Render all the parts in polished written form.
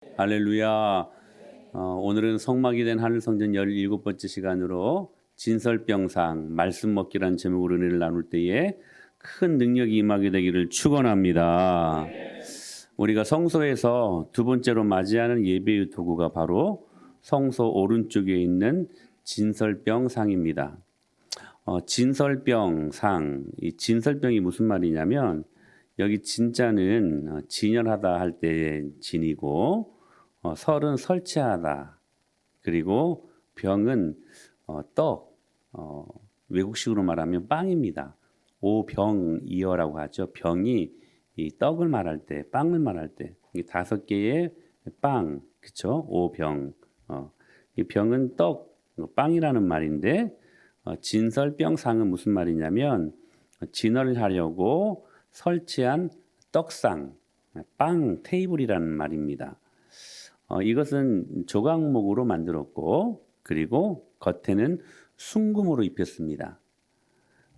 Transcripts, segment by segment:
할렐루야. 오늘은 성막이 된 하늘성전 17번째 시간으로 진설병상 말씀 먹기란 제목으로 은혜를 나눌 때에 큰 능력이 임하게 되기를 축원합니다. 우리가 성소에서 두 번째로 맞이하는 예배의 도구가 바로 성소 오른쪽에 있는 진설병상입니다. 진설병상, 이 진설병이 무슨 말이냐면 여기 진자는 진열하다 할 때의 진이고 설은 설치하다, 그리고 병은 떡, 외국식으로 말하면 빵입니다. 오병이어라고 하죠. 병이 이 떡을 말할 때, 빵을 말할 때, 이 5개의 빵, 그렇죠? 오병. 이 병은 떡, 빵이라는 말인데 진설병상은 무슨 말이냐면 진열을 하려고 설치한 떡상, 빵 테이블이라는 말입니다. 이것은 조각목으로 만들었고, 그리고 겉에는 순금으로 입혔습니다.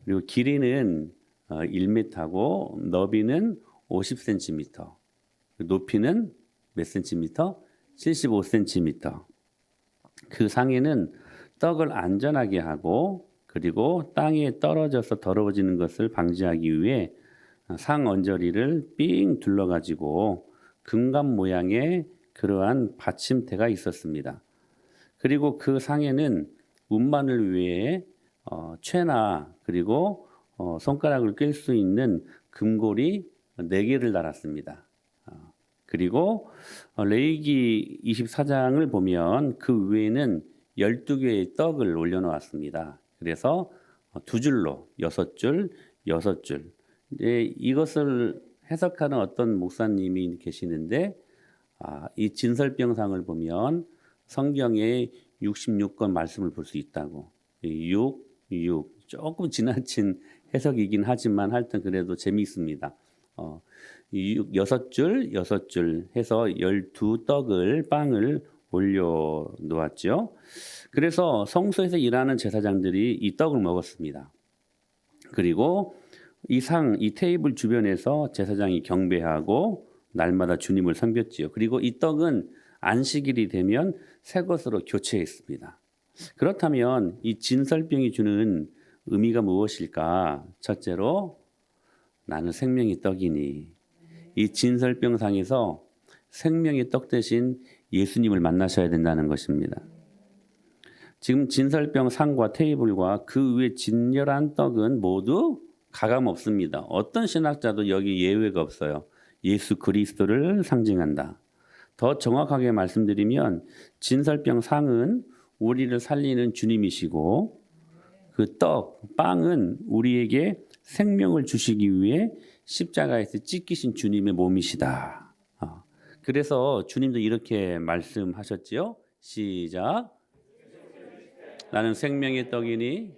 그리고 길이는 1m고 너비는 50cm, 높이는 몇 cm? 75cm. 그 상에는 떡을 안전하게 하고, 그리고 땅에 떨어져서 더러워지는 것을 방지하기 위해 상 언저리를 삥 둘러가지고 금감 모양의 그러한 받침대가 있었습니다. 그리고 그 상에는 운반을 위해 채나 그리고 손가락을 낄 수 있는 금고리 4개를 달았습니다. 그리고 레위기 24장을 보면 그 위에는 12개의 떡을 올려놓았습니다. 그래서 2줄로 6줄, 6줄. 이것을 해석하는 어떤 목사님이 계시는데 이 진설병상을 보면 성경에 66권 말씀을 볼 수 있다고. 6 조금 지나친 해석이긴 하지만 하여튼 그래도 재미있습니다. 6줄, 6줄 해서 12떡을 빵을 올려 놓았죠. 그래서 성소에서 일하는 제사장들이 이 떡을 먹었습니다. 그리고 이 테이블 주변에서 제사장이 경배하고 날마다 주님을 섬겼지요. 그리고 이 떡은 안식일이 되면 새 것으로 교체했습니다. 그렇다면 이 진설병이 주는 의미가 무엇일까? 첫째로 나는 생명의 떡이니, 이 진설병상에서 생명의 떡 대신 예수님을 만나셔야 된다는 것입니다. 지금 진설병 상과 테이블과 그 위에 진열한 떡은 모두 가감 없습니다. 어떤 신학자도 여기 예외가 없어요. 예수 그리스도를 상징한다. 더 정확하게 말씀드리면 진설병 상은 우리를 살리는 주님이시고 그 떡, 빵은 우리에게 생명을 주시기 위해 십자가에서 찢기신 주님의 몸이시다. 그래서 주님도 이렇게 말씀하셨지요. 시작. 나는 생명의 떡이니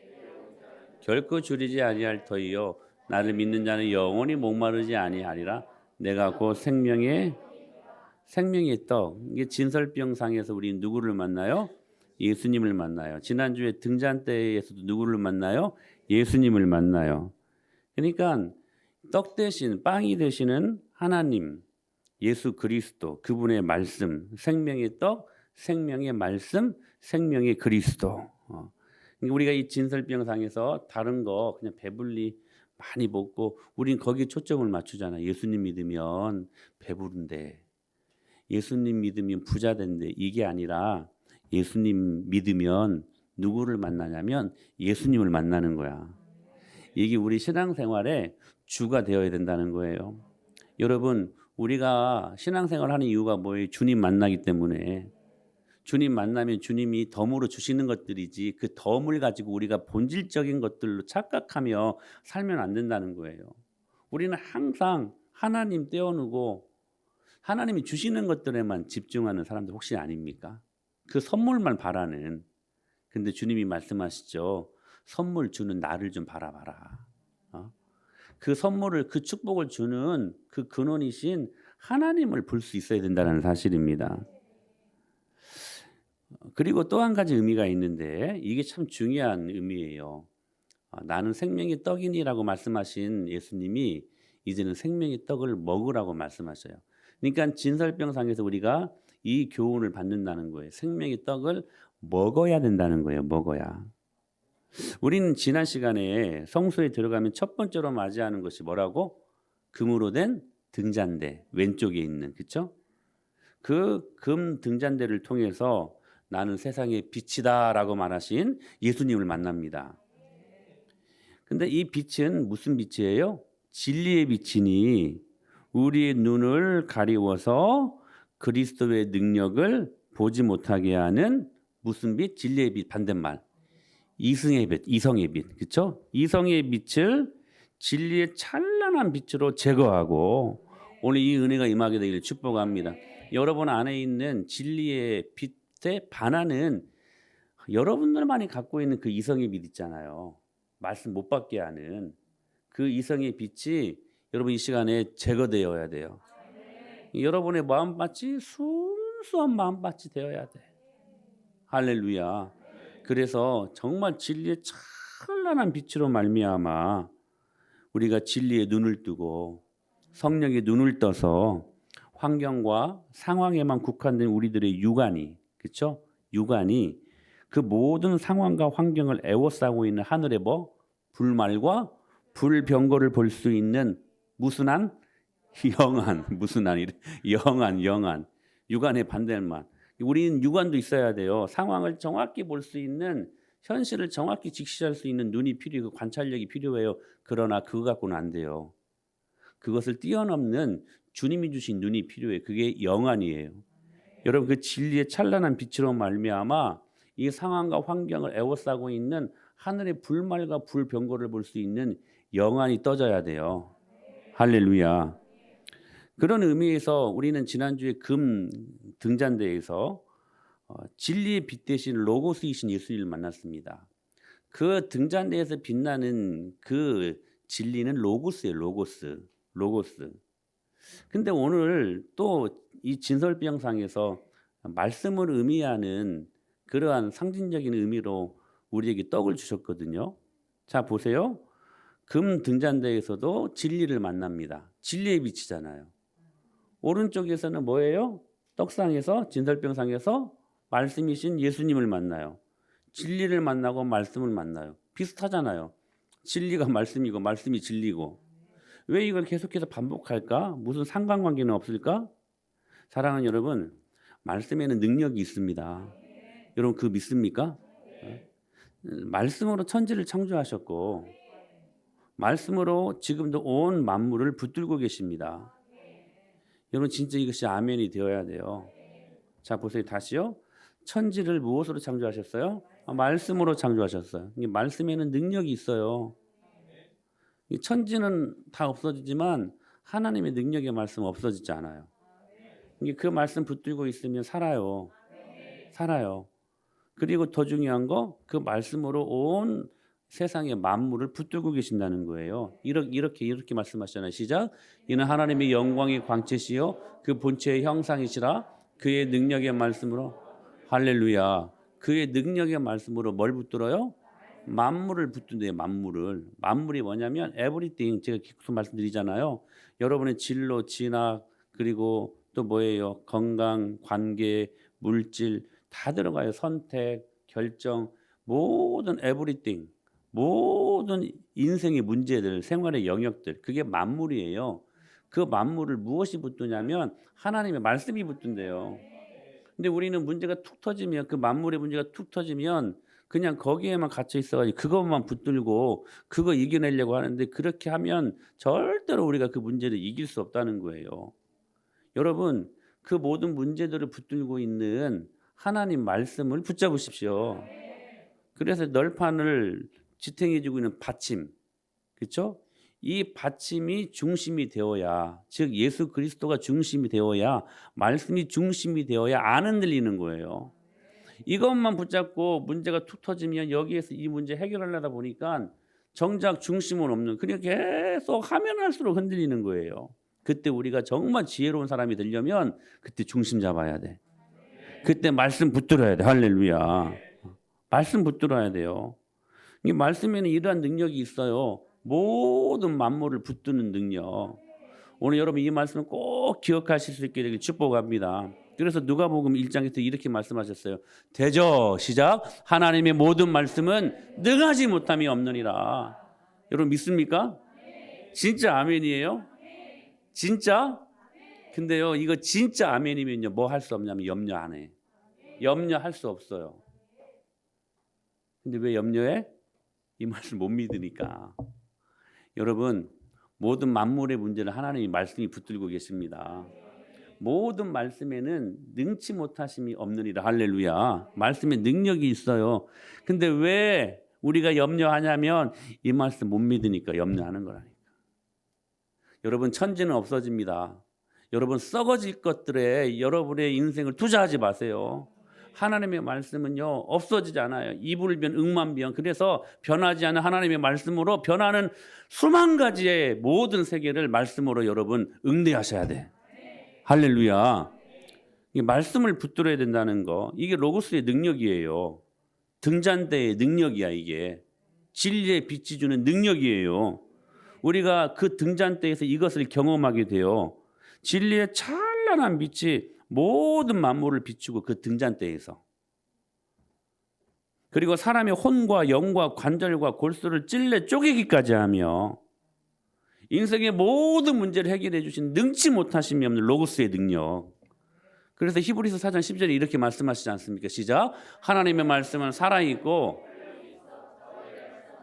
결코 줄이지 아니할 터이요 나를 믿는 자는 영원히 목마르지 아니하리라. 내가 곧 생명의 떡. 이게 진설병상에서 우리 누구를 만나요? 예수님을 만나요. 지난주에 등잔 때에서도 누구를 만나요? 예수님을 만나요. 그러니까 떡 대신 빵이 되시는 하나님, 예수 그리스도, 그분의 말씀, 생명의 떡, 생명의 말씀, 생명의 그리스도. 우리가 이 진설병상에서 다른 거 그냥 배불리 많이 먹고 우린 거기에 초점을 맞추잖아. 예수님 믿으면 배부른데, 예수님 믿으면 부자 된대. 이게 아니라 예수님 믿으면 누구를 만나냐면 예수님을 만나는 거야. 이게 우리 신앙생활의 주가 되어야 된다는 거예요. 여러분, 우리가 신앙생활 하는 이유가 뭐예요? 주님 만나기 때문에. 주님 만나면 주님이 덤으로 주시는 것들이지 그 덤을 가지고 우리가 본질적인 것들로 착각하며 살면 안 된다는 거예요. 우리는 항상 하나님 떼어놓고 하나님이 주시는 것들에만 집중하는 사람들 혹시 아닙니까? 그 선물만 바라는. 근데 주님이 말씀하시죠. 선물 주는 나를 좀 바라봐라. 그 선물을, 그 축복을 주는 그 근원이신 하나님을 볼 수 있어야 된다는 사실입니다. 그리고 또 한 가지 의미가 있는데 이게 참 중요한 의미예요. 나는 생명의 떡이니라고 말씀하신 예수님이 이제는 생명의 떡을 먹으라고 말씀하셔요. 그러니까 진설병상에서 우리가 이 교훈을 받는다는 거예요. 생명의 떡을 먹어야 된다는 거예요. 먹어야. 우리는 지난 시간에 성소에 들어가면 첫 번째로 맞이하는 것이 뭐라고? 금으로 된 등잔대 왼쪽에 있는, 그렇죠? 그 금 등잔대를 통해서 나는 세상의 빛이다라고 말하신 예수님을 만납니다. 근데 이 빛은 무슨 빛이에요? 진리의 빛이니 우리의 눈을 가리워서 그리스도의 능력을 보지 못하게 하는 무슨 빛? 진리의 빛. 반대말 이성의 빛, 이성의 빛, 그렇죠? 이성의 빛을 진리의 찬란한 빛으로 제거하고 오늘 이 은혜가 임하게 되기를 축복합니다. 여러분 안에 있는 진리의 빛에 반하는 여러분들만이 갖고 있는 그 이성의 빛 있잖아요. 말씀 못 받게 하는 그 이성의 빛이 여러분 이 시간에 제거되어야 돼요. 여러분의 마음밭이 순수한 마음밭이 되어야 돼. 할렐루야. 그래서 정말 진리의 찬란한 빛으로 말미암아 우리가 진리의 눈을 뜨고 성령의 눈을 떠서 환경과 상황에만 국한된 우리들의 육안이, 그렇죠? 육안이 그 모든 상황과 환경을 에워싸고 있는 하늘의 불말과 불병거를 볼 수 있는 무슨 한? 영안. 무슨 한? 영안. 육안의 반대말. 우리는 육안도 있어야 돼요. 상황을 정확히 볼 수 있는, 현실을 정확히 직시할 수 있는 눈이 필요해요. 관찰력이 필요해요. 그러나 그거 갖고는 안 돼요. 그것을 뛰어넘는 주님이 주신 눈이 필요해요. 그게 영안이에요. 여러분 그 진리의 찬란한 빛으로 말미암아 이 상황과 환경을 에워싸고 있는 하늘의 불말과 불병거를 볼 수 있는 영안이 떠져야 돼요. 할렐루야. 그런 의미에서 우리는 지난주에 금 등잔대에서 진리의 빛 대신 로고스이신 예수님을 만났습니다. 그 등잔대에서 빛나는 그 진리는 로고스예요. 로고스. 근데 오늘 또 이 진설병상에서 말씀을 의미하는 그러한 상징적인 의미로 우리에게 떡을 주셨거든요. 자 보세요. 금 등잔대에서도 진리를 만납니다. 진리의 빛이잖아요. 오른쪽에서는 뭐예요? 떡상에서 진설병상에서 말씀이신 예수님을 만나요. 진리를 만나고 말씀을 만나요. 비슷하잖아요. 진리가 말씀이고 말씀이 진리고. 왜 이걸 계속해서 반복할까? 무슨 상관관계는 없을까? 사랑하는 여러분, 말씀에는 능력이 있습니다. 여러분 그거 믿습니까? 말씀으로 천지를 창조하셨고 말씀으로 지금도 온 만물을 붙들고 계십니다. 여러분 진짜 이것이 아멘이 되어야 돼요. 자 보세요. 다시요. 천지를 무엇으로 창조하셨어요? 말씀으로 창조하셨어요. 말씀에는 능력이 있어요. 천지는 다 없어지지만 하나님의 능력의 말씀 없어지지 않아요. 그 말씀 붙들고 있으면 살아요. 그리고 더 중요한 거 그 말씀으로 온 세상의 만물을 붙들고 계신다는 거예요. 이렇게 말씀하시잖아요. 시작. 이는 하나님의 영광의 광채시요 그 본체의 형상이시라. 그의 능력의 말씀으로 할렐루야. 그의 능력의 말씀으로 뭘 붙들어요? 만물을 붙든대요. 만물이 뭐냐면 everything. 제가 계속 말씀드리잖아요. 여러분의 진로, 진학 그리고 또 뭐예요? 건강, 관계, 물질 다 들어가요. 선택, 결정, 모든 everything, 모든 인생의 문제들, 생활의 영역들 그게 만물이에요. 그 만물을 무엇이 붙드냐면 하나님의 말씀이 붙든대요. 근데 우리는 문제가 툭 터지면 그 만물의 문제가 툭 터지면 그냥 거기에만 갇혀 있어가지고 그것만 붙들고 그거 이겨내려고 하는데 그렇게 하면 절대로 우리가 그 문제를 이길 수 없다는 거예요. 여러분 그 모든 문제들을 붙들고 있는 하나님 말씀을 붙잡으십시오. 그래서 널판을 지탱해주고 있는 받침, 그렇죠? 이 받침이 중심이 되어야, 즉 예수 그리스도가 중심이 되어야, 말씀이 중심이 되어야 안 흔들리는 거예요. 이것만 붙잡고 문제가 툭 터지면 여기에서 이 문제 해결하려다 보니까 정작 중심은 없는, 그냥 계속 하면 할수록 흔들리는 거예요. 그때 우리가 정말 지혜로운 사람이 되려면 그때 중심 잡아야 돼. 그때 말씀 붙들어야 돼. 할렐루야. 말씀 붙들어야 돼요. 이 말씀에는 이러한 능력이 있어요. 모든 만물을 붙드는 능력. 오늘 여러분 이 말씀을 꼭 기억하실 수 있게 되길 축복합니다. 그래서 누가복음 1장에서 이렇게 말씀하셨어요. 대저 시작. 하나님의 모든 말씀은 능하지 못함이 없느니라. 여러분 믿습니까? 진짜 아멘이에요? 진짜? 근데요, 이거 진짜 아멘이면요, 뭐 할 수 없냐면 염려 안 해. 염려할 수 없어요. 근데 왜 염려해? 이 말씀 못 믿으니까. 여러분, 모든 만물의 문제를 하나님이 말씀이 붙들고 계십니다. 모든 말씀에는 능치 못하심이 없느니라. 할렐루야. 말씀에 능력이 있어요. 근데 왜 우리가 염려하냐면 이 말씀 못 믿으니까 염려하는 거라니까. 여러분, 천지는 없어집니다. 여러분, 썩어질 것들에 여러분의 인생을 투자하지 마세요. 하나님의 말씀은요, 없어지지 않아요. 이불변, 응만변. 그래서 변하지 않은 하나님의 말씀으로 변하는 수만 가지의 모든 세계를 말씀으로 여러분 응대하셔야 돼. 할렐루야. 이 말씀을 붙들어야 된다는 거, 이게 로고스의 능력이에요. 등잔대의 능력이야. 이게 진리의 빛이 주는 능력이에요. 우리가 그 등잔대에서 이것을 경험하게 돼요. 진리의 찬란한 빛이 모든 만물을 비추고 그 등잔대에서, 그리고 사람의 혼과 영과 관절과 골수를 찔러 쪼개기까지 하며 인생의 모든 문제를 해결해 주신 능치 못하심이 없는 로고스의 능력. 그래서 히브리서 4장 10절에 이렇게 말씀하시지 않습니까? 시작. 하나님의 말씀은 살아있고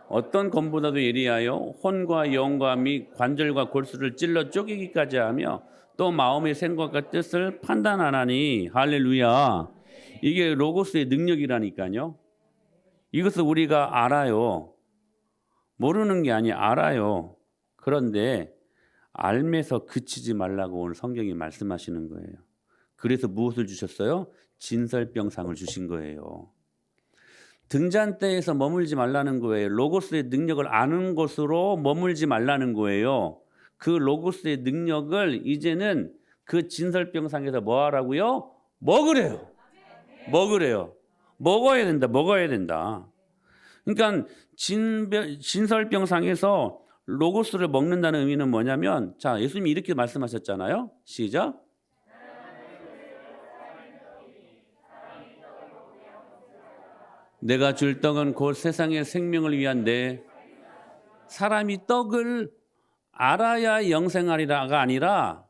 어떤 검보다도 예리하여 혼과 영과 및 관절과 골수를 찔러 쪼개기까지 하며 또 마음의 생각과 뜻을 판단하나니. 할렐루야. 이게 로고스의 능력이라니까요. 이것을 우리가 알아요. 모르는 게 아니라 알아요. 그런데 알면서 그치지 말라고 오늘 성경이 말씀하시는 거예요. 그래서 무엇을 주셨어요? 진설병상을 주신 거예요. 등잔대에서 머물지 말라는 거예요. 로고스의 능력을 아는 것으로 머물지 말라는 거예요. 그 로고스의 능력을 이제는 그 진설병상에서 뭐 하라고요? 먹으래요. 먹으래요. 먹어야 된다. 먹어야 된다. 그러니까 진설병상에서 로고스를 먹는다는 의미는 뭐냐면, 자, 예수님이 이렇게 말씀하셨잖아요. 시작. 내가 줄 떡은 곧 세상의 생명을 위한 내. 사람이 떡을 알아야 영생하리라가 아니라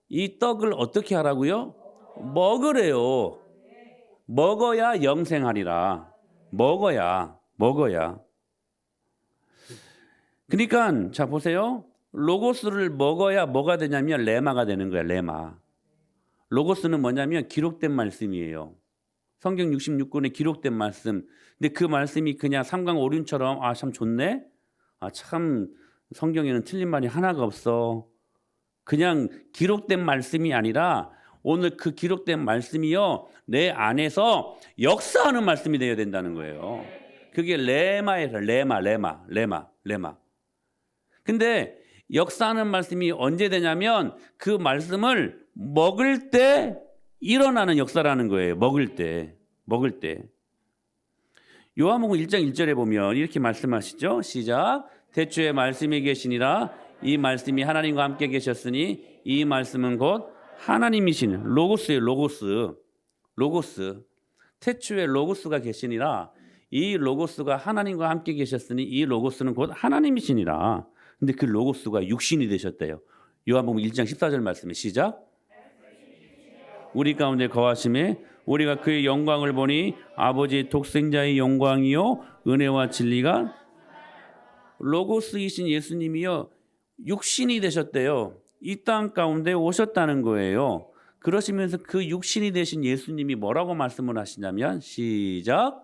이 떡을 어떻게 하라고요? 먹으래요. 먹어야 영생하리라. 먹어야. 그러니까 자 보세요. 로고스를 먹어야 뭐가 되냐면 레마가 되는 거야. 레마. 로고스는 뭐냐면 기록된 말씀이에요. 성경 66권에 기록된 말씀. 근데 그 말씀이 그냥 삼강오륜처럼 아 참 좋네. 아 참 성경에는 틀린 말이 하나가 없어. 그냥 기록된 말씀이 아니라 오늘 그 기록된 말씀이요, 내 안에서 역사하는 말씀이 되어야 된다는 거예요. 그게 레마에서 레마. 근데 역사하는 말씀이 언제 되냐면 그 말씀을 먹을 때 일어나는 역사라는 거예요. 먹을 때. 요한복음 1장 1절에 보면 이렇게 말씀하시죠. 시작. 태초에 말씀이 계시니라. 이 말씀이 하나님과 함께 계셨으니 이 말씀은 곧 하나님이신 로고스예요. 로고스. 태초에 로고스가 계시니라. 이 로고스가 하나님과 함께 계셨으니 이 로고스는 곧 하나님이시니라. 근데 그 로고스가 육신이 되셨대요. 요한복음 1장 14절 말씀에 시작. 우리 가운데 거하심에 우리가 그의 영광을 보니 아버지의 독생자의 영광이요 은혜와 진리가. 로고스이신 예수님이요 육신이 되셨대요. 이 땅 가운데 오셨다는 거예요. 그러시면서 그 육신이 되신 예수님이 뭐라고 말씀을 하시냐면 시작.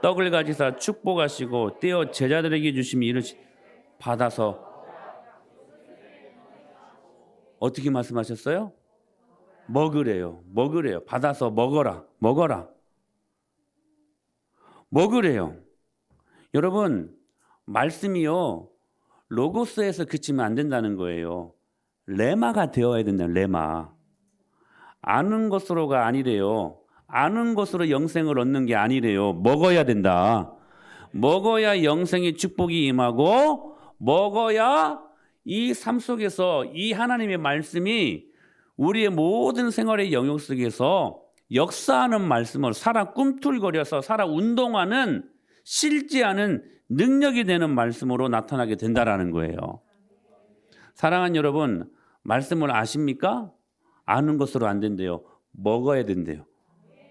떡을 가지사 축복하시고 떼어 제자들에게 주심이 이르시 받아서. 어떻게 말씀하셨어요? 먹으래요. 받아서 먹어라. 먹으래요. 여러분, 말씀이요 로고스에서 그치면 안 된다는 거예요. 레마가 되어야 된다는. 레마. 아는 것으로가 아니래요. 아는 것으로 영생을 얻는 게 아니래요. 먹어야 된다. 먹어야 영생의 축복이 임하고, 먹어야 이 삶 속에서 이 하나님의 말씀이 우리의 모든 생활의 영역 속에서 역사하는 말씀으로 살아 꿈틀거려서 살아 운동하는 실제하는 능력이 되는 말씀으로 나타나게 된다라는 거예요. 사랑하는 여러분, 말씀을 아십니까? 아는 것으로 안 된대요. 먹어야 된대요.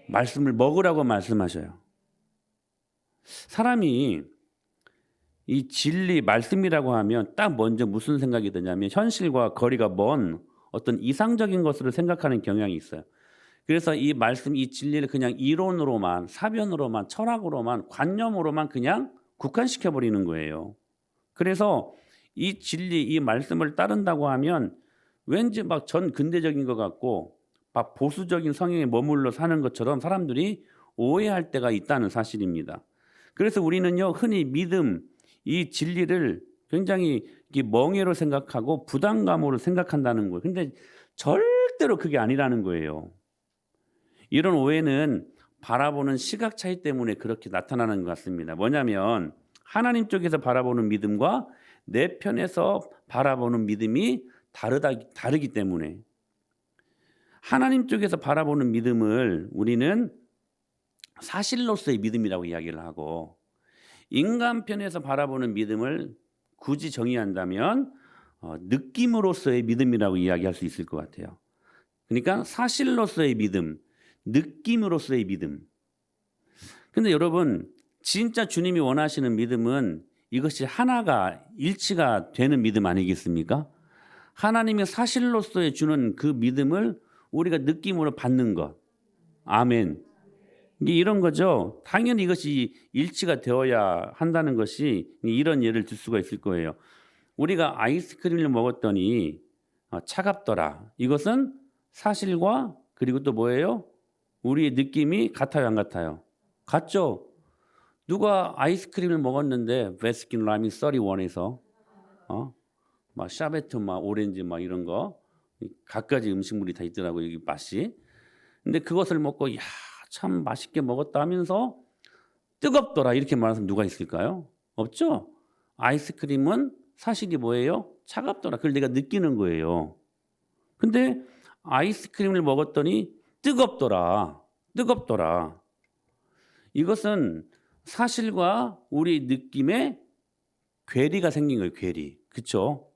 말씀을 먹으라고 말씀하셔요. 사람이 이 진리, 말씀이라고 하면 딱 먼저 무슨 생각이 드냐면 현실과 거리가 먼 어떤 이상적인 것으로 생각하는 경향이 있어요. 그래서 이 말씀, 이 진리를 그냥 이론으로만, 사변으로만, 철학으로만, 관념으로만 그냥 국한시켜버리는 거예요. 그래서 이 진리, 이 말씀을 따른다고 하면 왠지 막 전 근대적인 것 같고 막 보수적인 성향에 머물러 사는 것처럼 사람들이 오해할 때가 있다는 사실입니다. 그래서 우리는요, 흔히 믿음, 이 진리를 굉장히 멍해로 생각하고 부담감으로 생각한다는 거예요. 근데 절대로 그게 아니라는 거예요. 이런 오해는 바라보는 시각 차이 때문에 그렇게 나타나는 것 같습니다. 뭐냐면 하나님 쪽에서 바라보는 믿음과 내 편에서 바라보는 믿음이 다르기 때문에 하나님 쪽에서 바라보는 믿음을 우리는 사실로서의 믿음이라고 이야기를 하고 인간 편에서 바라보는 믿음을 굳이 정의한다면 느낌으로서의 믿음이라고 이야기할 수 있을 것 같아요. 그러니까 사실로서의 믿음, 느낌으로서의 믿음. 근데 여러분, 진짜 주님이 원하시는 믿음은 이것이 하나가 일치가 되는 믿음 아니겠습니까? 하나님의 사실로서의 주는 그 믿음을 우리가 느낌으로 받는 것. 아멘. 이게 이런 거죠. 당연히 이것이 일치가 되어야 한다는 것이 이런 예를 들 수가 있을 거예요. 우리가 아이스크림을 먹었더니 차갑더라. 이것은 사실과 그리고 또 뭐예요? 우리의 느낌이 같아요, 안 같아요? 같죠? 누가 아이스크림을 먹었는데 베스킨 라빈스 31에서 막 샤베트, 막 오렌지, 막 이런 거 갖가지 음식물이 다 있더라고요, 여기 맛이. 근데 그것을 먹고 야, 참 맛있게 먹었다 하면서 뜨겁더라 이렇게 말하는 사람 누가 있을까요? 없죠? 아이스크림은 사실이 뭐예요? 차갑더라. 그걸 내가 느끼는 거예요. 근데 아이스크림을 먹었더니 뜨겁더라. 이것은 사실과 우리 느낌에 괴리가 생긴 거예요. 괴리. 그렇죠?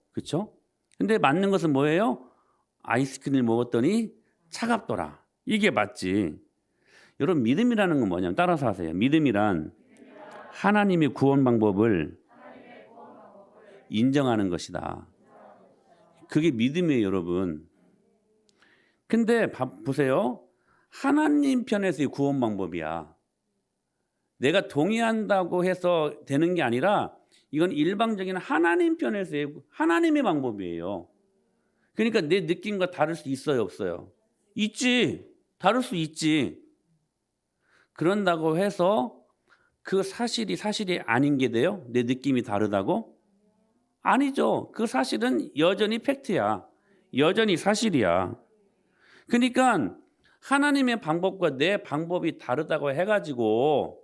근데 맞는 것은 뭐예요? 아이스크림을 먹었더니 차갑더라. 이게 맞지. 여러분, 믿음이라는 건 뭐냐면 따라서 하세요. 믿음이란 하나님의 구원 방법을 인정하는 것이다. 그게 믿음이에요, 여러분. 근데 보세요. 하나님 편에서의 구원 방법이야. 내가 동의한다고 해서 되는 게 아니라 이건 일방적인 하나님 편에서의 하나님의 방법이에요. 그러니까 내 느낌과 다를 수 있어요, 없어요? 있지. 다를 수 있지. 그런다고 해서 그 사실이 아닌 게 돼요? 내 느낌이 다르다고? 아니죠. 그 사실은 여전히 팩트야. 여전히 사실이야. 그러니까 하나님의 방법과 내 방법이 다르다고 해가지고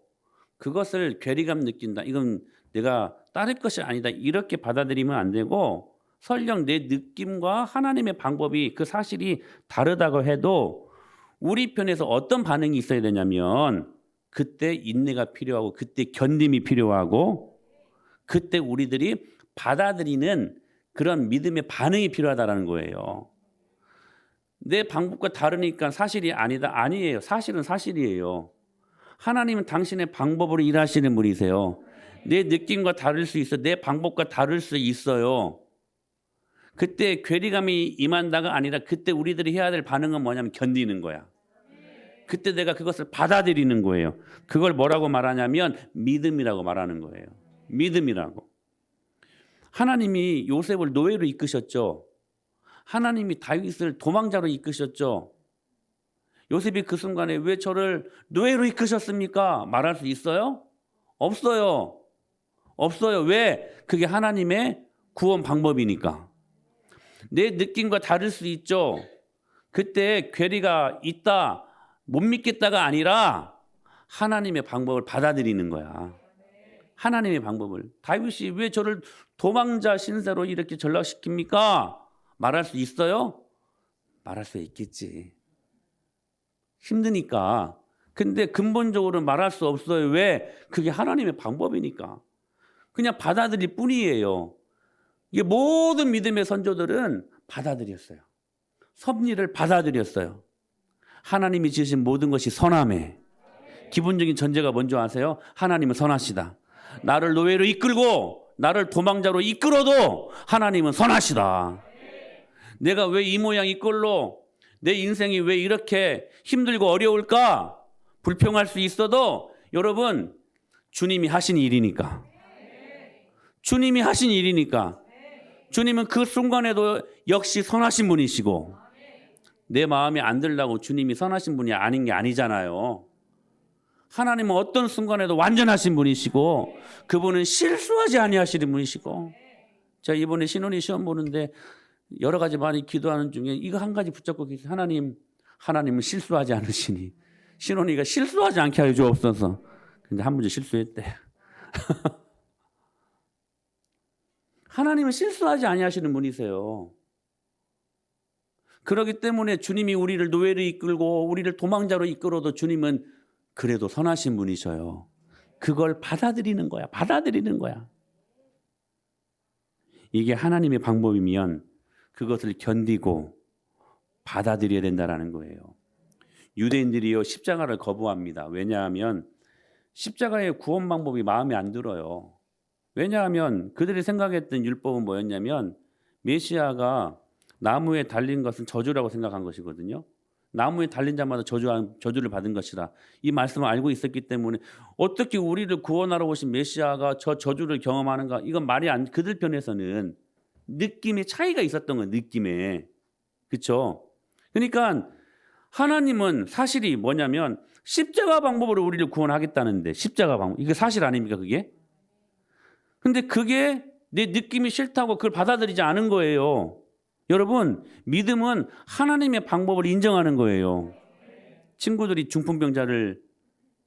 그것을 괴리감 느낀다. 이건 내가 따를 것이 아니다. 이렇게 받아들이면 안 되고 설령 내 느낌과 하나님의 방법이 그 사실이 다르다고 해도 우리 편에서 어떤 반응이 있어야 되냐면 그때 인내가 필요하고 그때 견딤이 필요하고 그때 우리들이 받아들이는 그런 믿음의 반응이 필요하다라는 거예요. 내 방법과 다르니까 사실이 아니다. 아니에요. 사실은 사실이에요. 하나님은 당신의 방법으로 일하시는 분이세요. 내 느낌과 다를 수 있어. 내 방법과 다를 수 있어요. 그때 괴리감이 임한다가 아니라 그때 우리들이 해야 될 반응은 뭐냐면 견디는 거야. 그때 내가 그것을 받아들이는 거예요. 그걸 뭐라고 말하냐면 믿음이라고 말하는 거예요. 믿음이라고. 하나님이 요셉을 노예로 이끄셨죠. 하나님이 다윗을 도망자로 이끄셨죠. 요셉이 그 순간에 왜 저를 노예로 이끄셨습니까? 말할 수 있어요? 없어요. 왜? 그게 하나님의 구원 방법이니까. 내 느낌과 다를 수 있죠. 그때 괴리가 있다, 못 믿겠다가 아니라 하나님의 방법을 받아들이는 거야. 하나님의 방법을. 다윗이 왜 저를 도망자 신세로 이렇게 전락시킵니까? 말할 수 있어요? 말할 수 있겠지. 힘드니까. 근데 근본적으로 말할 수 없어요. 왜? 그게 하나님의 방법이니까. 그냥 받아들일 뿐이에요. 이게 모든 믿음의 선조들은 받아들였어요. 섭리를 받아들였어요. 하나님이 지으신 모든 것이 선함에. 기본적인 전제가 뭔지 아세요? 하나님은 선하시다. 나를 노예로 이끌고 나를 도망자로 이끌어도 하나님은 선하시다. 내가 왜 이 모양 이 꼴로 내 인생이 왜 이렇게 힘들고 어려울까? 불평할 수 있어도 여러분 주님이 하신 일이니까. 주님이 하신 일이니까. 주님은 그 순간에도 역시 선하신 분이시고 내 마음에 안 들라고 주님이 선하신 분이 아닌 게 아니잖아요. 하나님은 어떤 순간에도 완전하신 분이시고 그분은 실수하지 아니하시는 분이시고 제가 이번에 신혼이 시험 보는데 여러 가지 많이 기도하는 중에 이거 한 가지 붙잡고 계세요. 하나님은 실수하지 않으시니 신혼이가 실수하지 않게 하여 주옵소서. 근데 한 문제 실수했대. 하나님은 실수하지 아니하시는 분이세요. 그렇기 때문에 주님이 우리를 노예로 이끌고 우리를 도망자로 이끌어도 주님은 그래도 선하신 분이셔요. 그걸 받아들이는 거야. 받아들이는 거야. 이게 하나님의 방법이면 그것을 견디고 받아들여야 된다는 거예요. 유대인들이요 십자가를 거부합니다. 왜냐하면 십자가의 구원 방법이 마음에 안 들어요. 왜냐하면 그들이 생각했던 율법은 뭐였냐면 메시아가 나무에 달린 것은 저주라고 생각한 것이거든요. 나무에 달린 자마다 저주를 받은 것이라 이 말씀을 알고 있었기 때문에 어떻게 우리를 구원하러 오신 메시아가 저 저주를 경험하는가? 이건 말이 안 그들 편에서는 느낌의 차이가 있었던 거예요. 느낌에. 그렇죠? 그러니까 하나님은 사실이 뭐냐면 십자가 방법으로 우리를 구원하겠다는데 십자가 방법. 이게 사실 아닙니까 그게? 근데 그게 내 느낌이 싫다고 그걸 받아들이지 않은 거예요. 여러분 믿음은 하나님의 방법을 인정하는 거예요. 친구들이 중풍병자를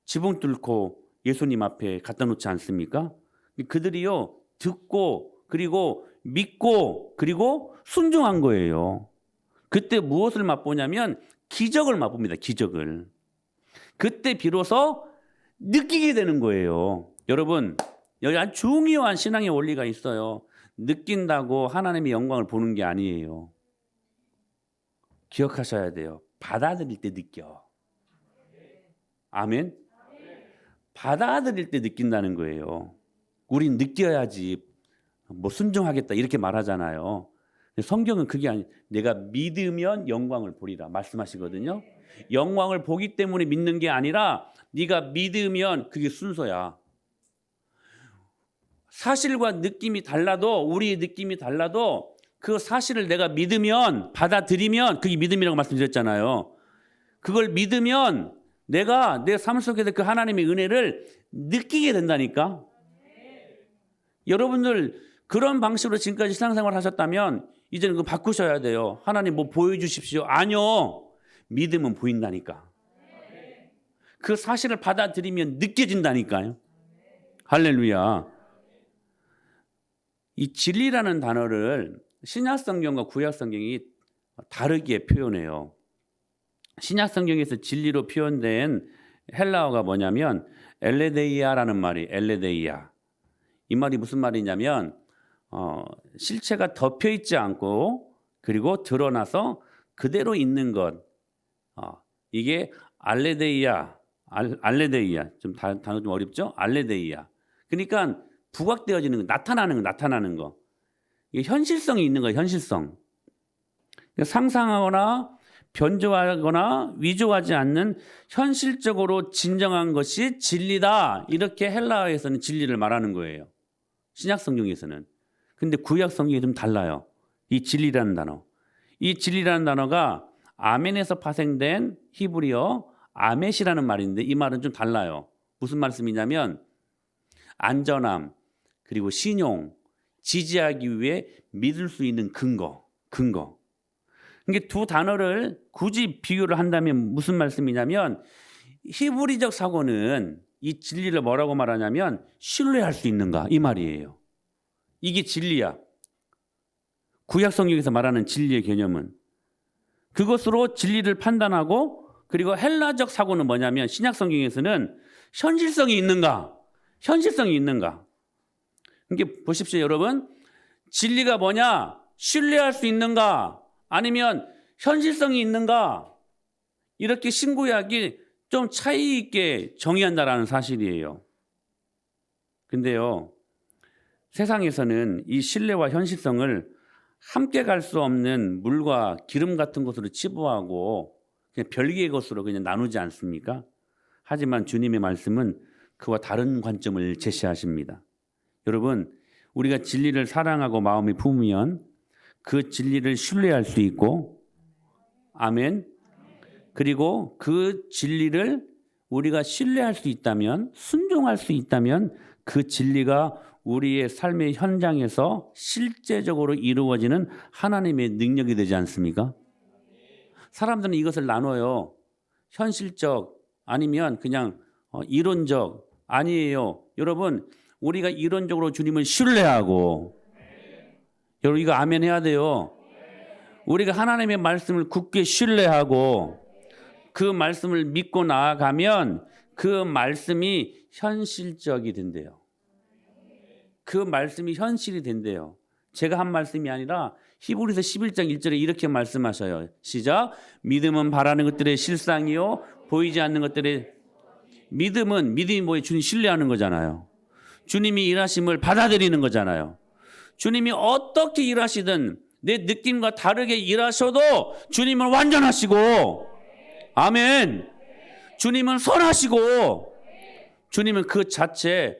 지붕 뚫고 예수님 앞에 갖다 놓지 않습니까? 그들이요 듣고 그리고 믿고 그리고 순종한 거예요. 그때 무엇을 맛보냐면 기적을 맛봅니다. 기적을. 그때 비로소 느끼게 되는 거예요. 여러분 여기 아주 중요한 신앙의 원리가 있어요. 느낀다고 하나님의 영광을 보는 게 아니에요. 기억하셔야 돼요. 받아들일 때 느껴. 아멘? 받아들일 때 느낀다는 거예요. 우린 느껴야지 뭐 순종하겠다 이렇게 말하잖아요. 성경은 그게 아니 내가 믿으면 영광을 보리라 말씀하시거든요. 영광을 보기 때문에 믿는 게 아니라 네가 믿으면 그게 순서야. 사실과 느낌이 달라도 우리의 느낌이 달라도 그 사실을 내가 믿으면 받아들이면 그게 믿음이라고 말씀드렸잖아요. 그걸 믿으면 내가 내 삶 속에서 그 하나님의 은혜를 느끼게 된다니까. 여러분들 그런 방식으로 지금까지 신앙생활 하셨다면 이제는 그거 바꾸셔야 돼요. 하나님 뭐 보여주십시오. 아니요. 믿음은 보인다니까. 그 사실을 받아들이면 느껴진다니까요. 할렐루야. 이 진리라는 단어를 신약성경과 구약성경이 다르게 표현해요. 신약성경에서 진리로 표현된 헬라어가 뭐냐면 엘레데이아라는 말이 엘레데이아. 이 말이 무슨 말이냐면 실체가 덮여 있지 않고 그리고 드러나서 그대로 있는 것. 이게 알레데이아. 좀 단어 좀 어렵죠? 알레데이아. 그러니까 부각되어지는 거, 나타나는 거. 이게 현실성이 있는 거예요. 현실성. 상상하거나 변조하거나 위조하지 않는 현실적으로 진정한 것이 진리다. 이렇게 헬라어에서는 진리를 말하는 거예요. 신약 성경에서는. 근데 구약 성경이 좀 달라요. 이 진리라는 단어. 이 진리라는 단어가 아멘에서 파생된 히브리어 아멧이라는 말인데 이 말은 좀 달라요. 무슨 말씀이냐면 안전함 그리고 신용 지지하기 위해 믿을 수 있는 근거. 이게 두 단어를 굳이 비교를 한다면 무슨 말씀이냐면 히브리적 사고는 이 진리를 뭐라고 말하냐면 신뢰할 수 있는가 이 말이에요. 이게 진리야. 구약 성경에서 말하는 진리의 개념은. 그것으로 진리를 판단하고, 그리고 헬라적 사고는 뭐냐면 신약 성경에서는 현실성이 있는가? 현실성이 있는가? 이게 보십시오, 여러분. 진리가 뭐냐? 신뢰할 수 있는가? 아니면 현실성이 있는가? 이렇게 신구약이 좀 차이 있게 정의한다라는 사실이에요. 근데요, 세상에서는 이 신뢰와 현실성을 함께 갈 수 없는 물과 기름 같은 것으로 치부하고 그냥 별개의 것으로 그냥 나누지 않습니까? 하지만 주님의 말씀은 그와 다른 관점을 제시하십니다. 여러분, 우리가 진리를 사랑하고 마음에 품으면 그 진리를 신뢰할 수 있고, 아멘. 그리고 그 진리를 우리가 신뢰할 수 있다면, 순종할 수 있다면 그 진리가 우리의 삶의 현장에서 실제적으로 이루어지는 하나님의 능력이 되지 않습니까? 사람들은 이것을 나눠요. 현실적 아니면 그냥 이론적. 아니에요. 여러분, 우리가 이론적으로 주님을 신뢰하고, 여러분 이거 아멘 해야 돼요. 우리가 하나님의 말씀을 굳게 신뢰하고 그 말씀을 믿고 나아가면 그 말씀이 현실적이 된대요. 그 말씀이 현실이 된대요. 제가 한 말씀이 아니라 히브리서 11장 1절에 이렇게 말씀하셔요. 시작. 믿음은 바라는 것들의 실상이요 보이지 않는 것들의. 믿음이 뭐예요? 주님 신뢰하는 거잖아요. 주님이 일하심을 받아들이는 거잖아요. 주님이 어떻게 일하시든 내 느낌과 다르게 일하셔도 주님은 완전하시고, 아멘. 주님은 선하시고, 주님은 그 자체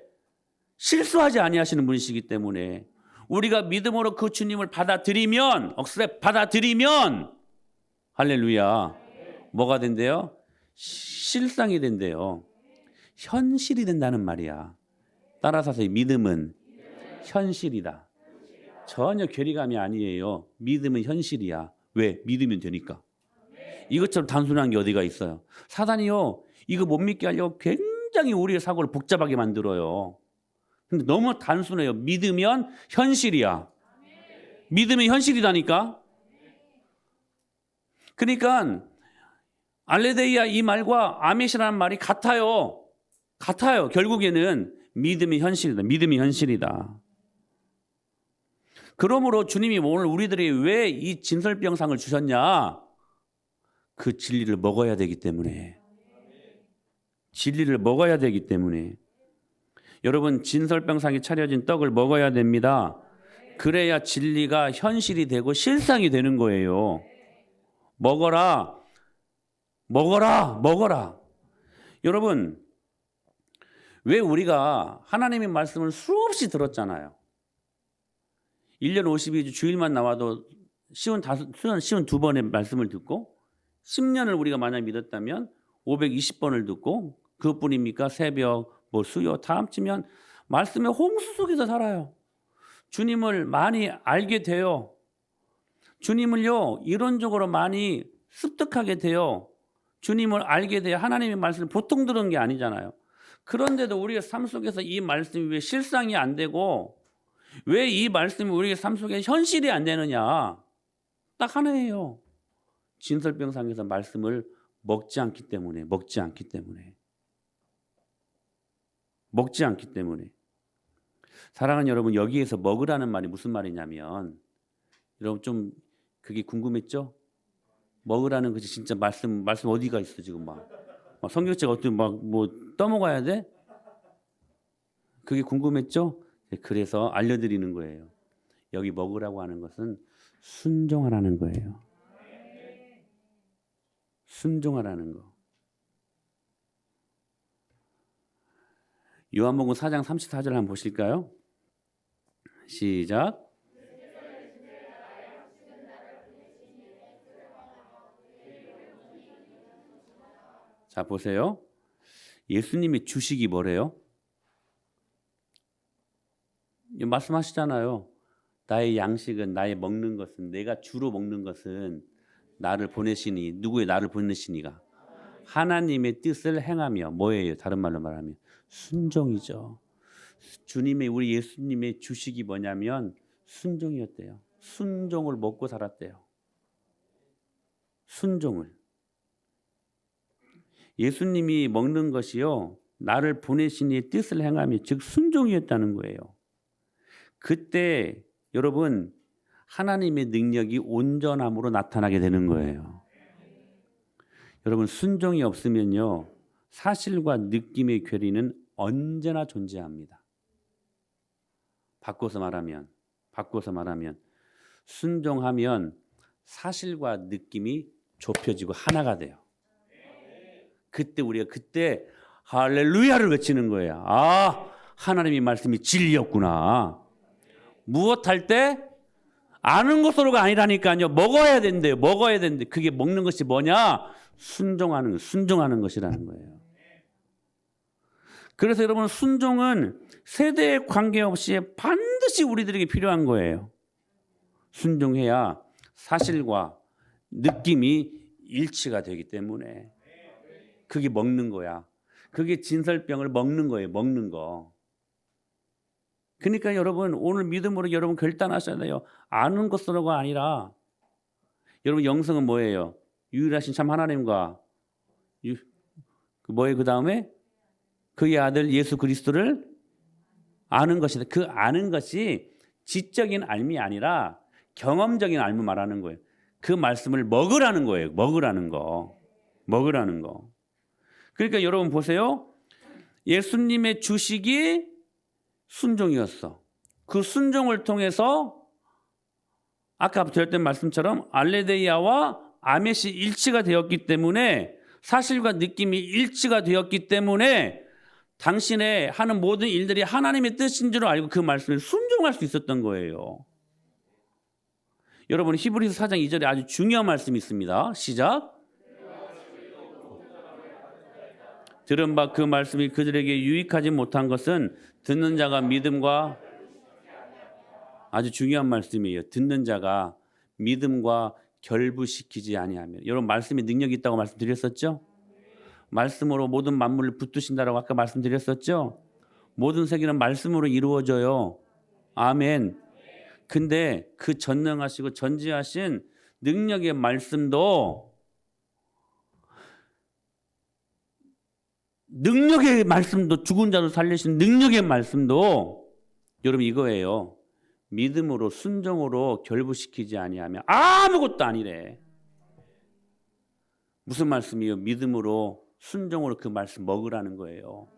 실수하지 아니하시는 분이시기 때문에 우리가 믿음으로 그 주님을 받아들이면, 할렐루야, 뭐가 된대요? 실상이 된대요. 현실이 된다는 말이야. 따라서 믿음은 현실이다. 전혀 괴리감이 아니에요. 믿음은 현실이야. 왜? 믿으면 되니까. 이것처럼 단순한 게 어디가 있어요. 사단이요, 이거 못 믿게 하려고 굉장히 우리의 사고를 복잡하게 만들어요. 근데 너무 단순해요. 믿으면 현실이야. 믿으면 현실이다니까. 그러니까 알레데이아 이 말과 아멘이라는 말이 같아요. 결국에는 믿음이 현실이다. 믿음이 현실이다. 그러므로 주님이 오늘 우리들에게 왜 이 진설병상을 주셨냐? 그 진리를 먹어야 되기 때문에. 진리를 먹어야 되기 때문에. 여러분, 진설병상에 차려진 떡을 먹어야 됩니다. 그래야 진리가 현실이 되고 실상이 되는 거예요. 먹어라. 여러분, 왜 우리가 하나님의 말씀을 수없이 들었잖아요. 1년 52주 주일만 나와도 쉬운 2번의 말씀을 듣고, 10년을 우리가 만약 믿었다면 520번을 듣고, 그것뿐입니까? 새벽, 수요 다 합치면 말씀의 홍수 속에서 살아요. 주님을 많이 알게 돼요. 주님을요, 이론적으로 많이 습득하게 돼요. 주님을 알게 돼요. 하나님의 말씀을 보통 들은 게 아니잖아요. 그런데도 우리의 삶 속에서 이 말씀이 왜 실상이 안 되고, 왜 이 말씀이 우리의 삶 속에 현실이 안 되느냐? 딱 하나예요. 진설병상에서 말씀을 먹지 않기 때문에. 사랑하는 여러분, 여기에서 먹으라는 말이 무슨 말이냐면, 여러분 좀 그게 궁금했죠? 먹으라는 것이 진짜 말씀 어디가 있어 지금 막 성경책 어떻게 뭐 떠먹어야 돼? 그게 궁금했죠? 그래서 알려드리는 거예요. 여기 먹으라고 하는 것은 순종하라는 거예요. 순종하라는 거. 요한복음 4장 34절 한번 보실까요? 시작. 자, 보세요. 예수님의 주식이 뭐래요? 말씀하시잖아요. 나의 양식은, 나의 먹는 것은, 내가 주로 먹는 것은 나를 보내시니, 누구의 나를 보내시니가? 하나님의 뜻을 행하며. 뭐예요? 다른 말로 말하면 순종이죠. 우리 예수님의 주식이 뭐냐면 순종이었대요. 순종을 먹고 살았대요. 순종을. 예수님이 먹는 것이요, 나를 보내신 이의 뜻을 행함이 즉 순종이었다는 거예요. 그때 여러분 하나님의 능력이 온전함으로 나타나게 되는 거예요. 여러분 순종이 없으면요, 사실과 느낌의 괴리는 언제나 존재합니다. 바꿔서 말하면 순종하면 사실과 느낌이 좁혀지고 하나가 돼요. 그때 우리가 할렐루야를 외치는 거예요. 아, 하나님의 말씀이 진리였구나. 무엇할 때? 아는 것으로가 아니라니까요. 먹어야 된대요. 그게 먹는 것이 뭐냐? 순종하는 것이라는 거예요. 그래서 여러분 순종은 세대에 관계없이 반드시 우리들에게 필요한 거예요. 순종해야 사실과 느낌이 일치가 되기 때문에 그게 먹는 거야. 그게 진설병을 먹는 거예요. 먹는 거. 그러니까 여러분 오늘 믿음으로 여러분 결단하셔야 돼요. 아는 것으로가 아니라 여러분 영성은 뭐예요? 유일하신 참 하나님과 뭐예요? 그 다음에 그의 아들 예수 그리스도를 아는 것이다. 그 아는 것이 지적인 알미 아니라 경험적인 알미 말하는 거예요. 그 말씀을 먹으라는 거예요. 먹으라는 거. 그러니까 여러분 보세요. 예수님의 주식이 순종이었어. 그 순종을 통해서 아까 드렸던 말씀처럼 알레데이아와 아멧이 일치가 되었기 때문에 사실과 느낌이 일치가 되었기 때문에 당신의 하는 모든 일들이 하나님의 뜻인 줄 알고 그 말씀을 순종할 수 있었던 거예요. 여러분 히브리서 4장 2절에 아주 중요한 말씀이 있습니다. 시작. 들은 바 그 말씀이 그들에게 유익하지 못한 것은 듣는 자가 믿음과 아주 중요한 말씀이에요. 듣는 자가 믿음과 결부시키지 아니하면. 여러분 말씀에 능력이 있다고 말씀드렸었죠? 말씀으로 모든 만물을 붙드신다라고 아까 말씀드렸었죠? 모든 세계는 말씀으로 이루어져요. 아멘. 근데 그 전능하시고 전지하신 능력의 말씀도 죽은 자도 살리신 능력의 말씀도 여러분 이거예요. 믿음으로 순종으로 결부시키지 아니하면 아무것도 아니래. 무슨 말씀이에요? 믿음으로 순종으로 그 말씀 먹으라는 거예요.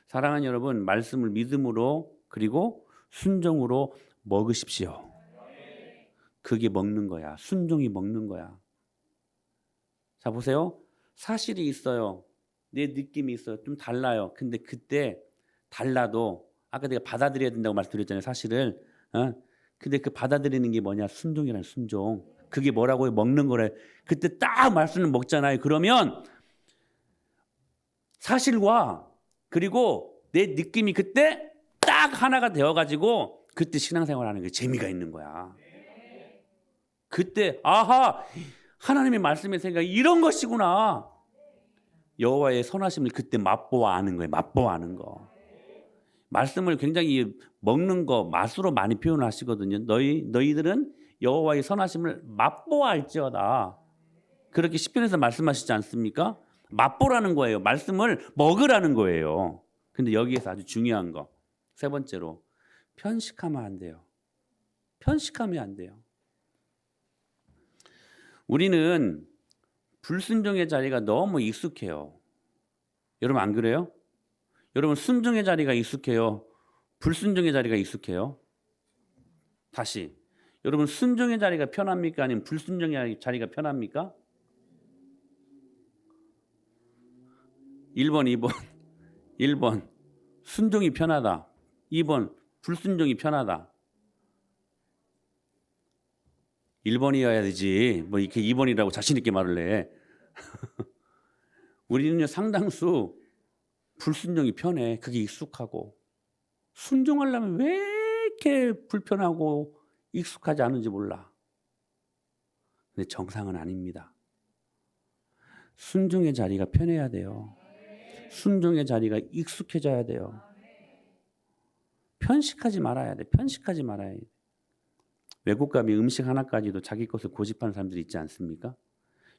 사랑하는 여러분, 말씀을 믿음으로 그리고 순종으로 먹으십시오. 그게 먹는 거야. 순종이 먹는 거야. 자 보세요. 사실이 있어요. 내 느낌이 있어요. 좀 달라요. 근데 그때 달라도 아까 내가 받아들여야 된다고 말씀드렸잖아요. 사실을. 근데 그 받아들이는 게 뭐냐? 순종이라는 순종. 그게 뭐라고요? 먹는 거래. 그때 딱 말씀을 먹잖아요. 그러면 사실과 그리고 내 느낌이 그때 딱 하나가 되어가지고 그때 신앙생활하는 게 재미가 있는 거야. 그때 아하 하나님의 말씀의 생각이 이런 것이구나. 여호와의 선하심을 그때 맛보아 아는 거예요. 말씀을 굉장히 먹는 거 맛으로 많이 표현하시거든요. 너희들은 여호와의 선하심을 맛보아 알지어다. 그렇게 시편에서 말씀하시지 않습니까? 맛보라는 거예요. 말씀을 먹으라는 거예요. 근데 여기에서 아주 중요한 거. 세 번째로 편식하면 안 돼요. 우리는 불순종의 자리가 너무 익숙해요. 여러분 안 그래요? 여러분 순종의 자리가 익숙해요? 불순종의 자리가 익숙해요? 다시. 여러분 순종의 자리가 편합니까? 아니면 불순종의 자리가 편합니까? 1번, 2번. 1번 순종이 편하다. 2번 불순종이 편하다. 1번이어야 되지. 뭐 이렇게 2번이라고 자신 있게 말을 해. 우리는요 상당수 불순종이 편해. 그게 익숙하고. 순종하려면 왜 이렇게 불편하고 익숙하지 않은지 몰라. 근데 정상은 아닙니다. 순종의 자리가 편해야 돼요. 순종의 자리가 익숙해져야 돼요. 편식하지 말아야 돼. 외국 가면 음식 하나까지도 자기 것을 고집하는 사람들이 있지 않습니까?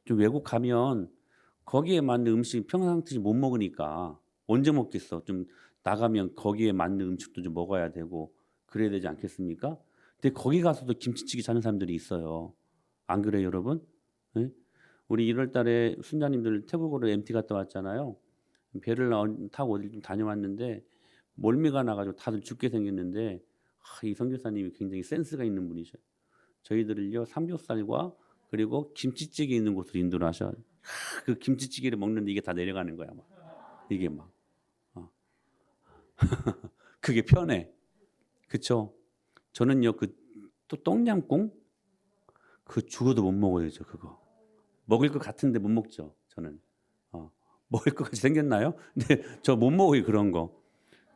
좀 외국 가면 거기에 맞는 음식 평상시 못 먹으니까 언제 먹겠어. 좀 나가면 거기에 맞는 음식도 좀 먹어야 되고 그래야 되지 않겠습니까? 근데 거기 가서도 김치찌개 찾는 사람들이 있어요. 안 그래요, 여러분? 네? 우리 1월 달에 순자님들 태국으로 MT 갔다 왔잖아요. 배를 타고 어디 좀 다녀왔는데 멀미가 나가지고 다들 죽게 생겼는데 이 선교사님이 굉장히 센스가 있는 분이셔. 저희들을요 삼겹살과 그리고 김치찌개 있는 곳으로 인도를 하셔. 그 김치찌개를 먹는데 이게 다 내려가는 거야 막. 이게 막 그게 편해. 그쵸? 저는요 그 또 똥냥꿍 그 죽어도 못 먹어요 저 그거. 먹을 것 같은데 못 먹죠 저는. 먹을 것 같이 생겼나요? 근데 저 못 먹어요 그런 거.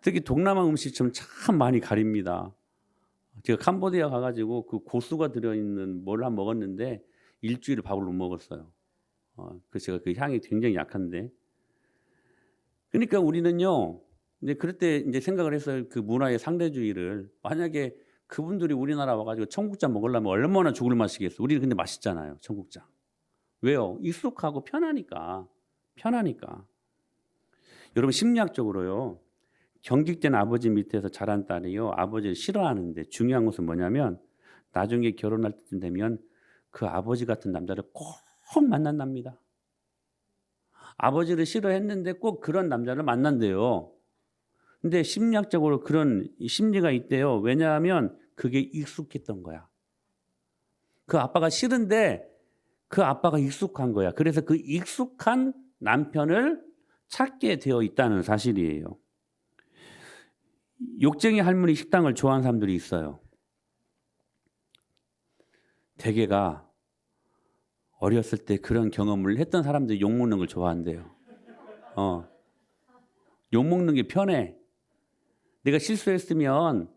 특히 동남아 음식점 참 많이 가립니다. 제가 캄보디아 가가지고 그 고수가 들어있는 뭘 한 먹었는데 일주일을 밥을 못 먹었어요. 그 제가 그 향이 굉장히 약한데. 그러니까 우리는요. 이제 그럴 때 이제 생각을 했어요. 그 문화의 상대주의를 만약에 그분들이 우리나라 와가지고 청국장 먹으려면 얼마나 죽을 맛이겠어. 우리는 근데 맛있잖아요. 청국장. 왜요? 익숙하고 편하니까. 편하니까. 여러분 심리학적으로요. 경직된 아버지 밑에서 자란 딸이요. 아버지를 싫어하는데 중요한 것은 뭐냐면 나중에 결혼할 때쯤 되면 그 아버지 같은 남자를 꼭 만난답니다. 아버지를 싫어했는데 꼭 그런 남자를 만난대요. 근데 심리학적으로 그런 심리가 있대요. 왜냐하면 그게 익숙했던 거야. 그 아빠가 싫은데 그 아빠가 익숙한 거야. 그래서 그 익숙한 남편을 찾게 되어 있다는 사실이에요. 욕쟁이 할머니 식당을 좋아하는 사람들이 있어요. 대개가 어렸을 때 그런 경험을 했던 사람들이 욕먹는 걸 좋아한대요. 욕먹는 게 편해. 내가 실수했으면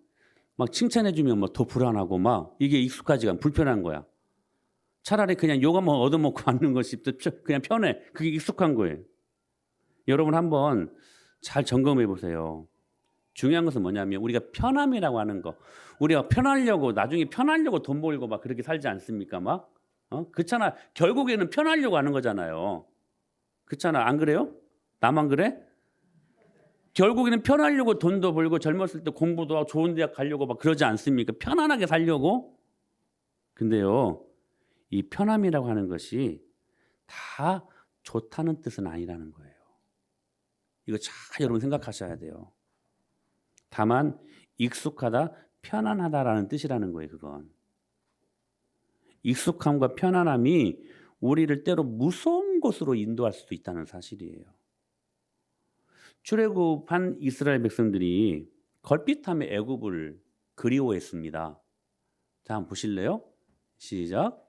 막 칭찬해주면 더 불안하고 막 이게 익숙하지가 않아. 불편한 거야. 차라리 그냥 욕 한번 얻어먹고 앉는 것이 그냥 편해. 그게 익숙한 거예요. 여러분 한번 잘 점검해 보세요. 중요한 것은 뭐냐면 우리가 편함이라고 하는 거. 우리가 편하려고 나중에 편하려고 돈 벌고 막 그렇게 살지 않습니까? 막 그렇잖아. 결국에는 편하려고 하는 거잖아요. 그렇잖아. 안 그래요? 나만 그래? 결국에는 편하려고 돈도 벌고 젊었을 때 공부도 하고 좋은 대학 가려고 막 그러지 않습니까? 편안하게 살려고. 근데요. 이 편함이라고 하는 것이 다 좋다는 뜻은 아니라는 거예요. 이거 잘 여러분 생각하셔야 돼요. 다만 익숙하다, 편안하다라는 뜻이라는 거예요. 그건. 익숙함과 편안함이 우리를 때로 무서운 곳으로 인도할 수도 있다는 사실이에요. 출애굽한 이스라엘 백성들이 걸핏하며 애굽을 그리워했습니다. 자, 한번 보실래요? 시작.